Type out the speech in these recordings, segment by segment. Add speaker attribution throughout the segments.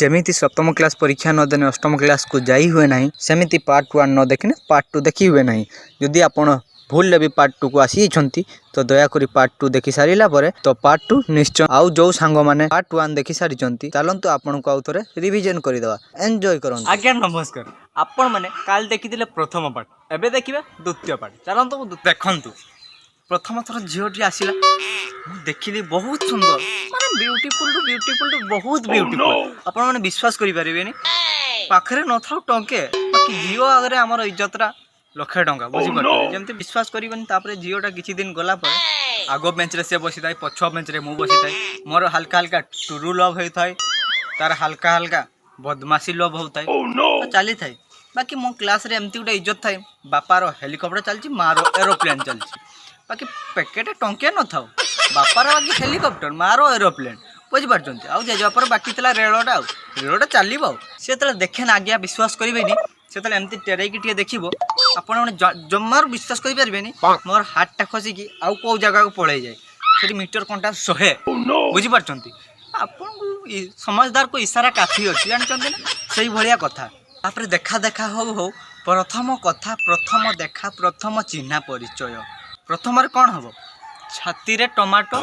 Speaker 1: जमीती सप्तम क्लास परीक्षा न देने अष्टम क्लास को जाई हुए नहीं सेमिति पार्ट 1 न देखने पार्ट 2 देखी हुए नहीं। जदि आपण भूल भी पार्ट 2 को आसी तो दयाकोरी पार्ट 2 देखी सारिला परे तो पार्ट 2 निश्चय आउ जो सांग माने पार्ट 1 देखी सारी चलतु आपन को आउ थरे रिवीजन करदेवा एंजॉय करन।
Speaker 2: आज्ञा नमस्कार। आपण माने काल देखिथिले प्रथम पार्ट एबे देखिबे द्वितीय पार्ट चलंतु देखंतु। प्रथम थर झीटी आसला देखिली बहुत सुंदर माने ब्यूटीफुल टू बहुत ब्यूटीफुल आपण माने विश्वास करि परिबेनी पाखरे न थाउ टंके बाकी झीओ आगरे हमर इज्जतरा लक्षे टंका बुझी पड़े जमती विश्वास करिबनी। तापर झीओटा किछि दिन गला पर आगो बेंच रे से बसी थाए पछ बेंच रे मु बसी थाए मोर हल्का हल्का टुरु लव होई थाए तार हल्का हल्का बदमाशी लव होताए तो चली थाए। बाकी मो क्लास रे एमती गोटे इज्जत थाए बापार हेलिकॉप्टर चलची मारो एरोप्लेन चलची बाकी पैकेट टंके न थाउ बापार बाकी हेलिकॉप्टर मारो एरोप्लेन बुझिपार आउ जेजबापर बाकी था रेलटा चलो सी जो देखे ना आज्ञा विश्वास करेनि से एमती टेराई देखो आपड़ जमार विश्वास करें मोर हार्टा खसिकी आउ कौ जगह को पड़े जाए से मीटर कंटा 100 बुझिपार आपन समझदार को इशारा काफी अच्छी जानते से भाया कथा। तापर देखा देखा हो प्रथम कथा प्रथम देखा प्रथम चिन्हा परिचय प्रथम कौन हम छाती रे टमाटो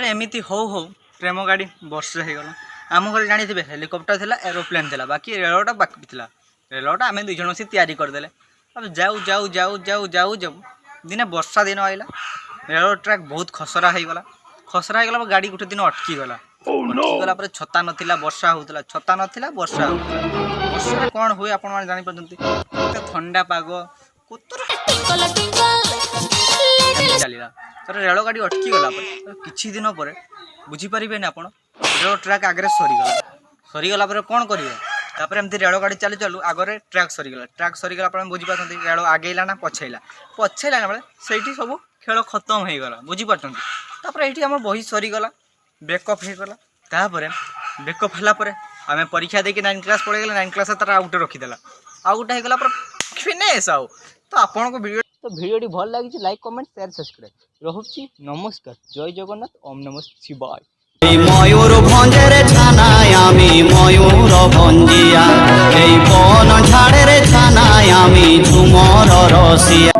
Speaker 2: एमती हो प्रेम गाड़ी वर्ष होगला आम घर जानी थे हेलिकॉप्टर थिला एरोप्लेन थिला बाकी रेलटा बाकी थिला रेलटा आम दुई जन बस तैयारी करदे। अब जाऊ जाऊ जाऊ जाऊ जाऊ जाऊ दिने वर्षा दिन आइला रेल ट्रैक बहुत खसरा होगला गाड़ी गोटे दिन अटकी गला पर छता नथिला वर्षा होउतला छता नथिला वर्षा होउतला वर्षा कौन हुए आपण माने जानि परछंती ठंडा पाग चलिला तर रेल गाड़ी अटकी गला पर किछि दिन पर बुझी परिबे ना आपण रेल ट्रैक आगे सरीगला पर कौन करिवे तापर एमती रेल गाड़ी चलू चलू आगे ट्रैक सरीगला पर बुझी पारछंती रेल आगेला ना पछैला ना बेले सेठी सब खेल खत्म हो गला बुझी पारछंती। तापर एठी हमर बही सरीगला ब्रेकअप हो गला तापर ब्रेकअप होला पर आमे परीक्षा देके 9 क्लास पढ़े गला 9 क्लास तार आउट रखिदेला आउट हो गला पर फिनिश आउ तो आपन को वीडियो भल लागी लाइक कमेंट शेयर सब्सक्राइब रहुची नमस्कार जय जगन्नाथ ओम नमः शिवाय।
Speaker 3: मयूर भंजरे छानाय आमी मयूर भंजिया बन झाड़े छानाय आमी झुमर रसिया।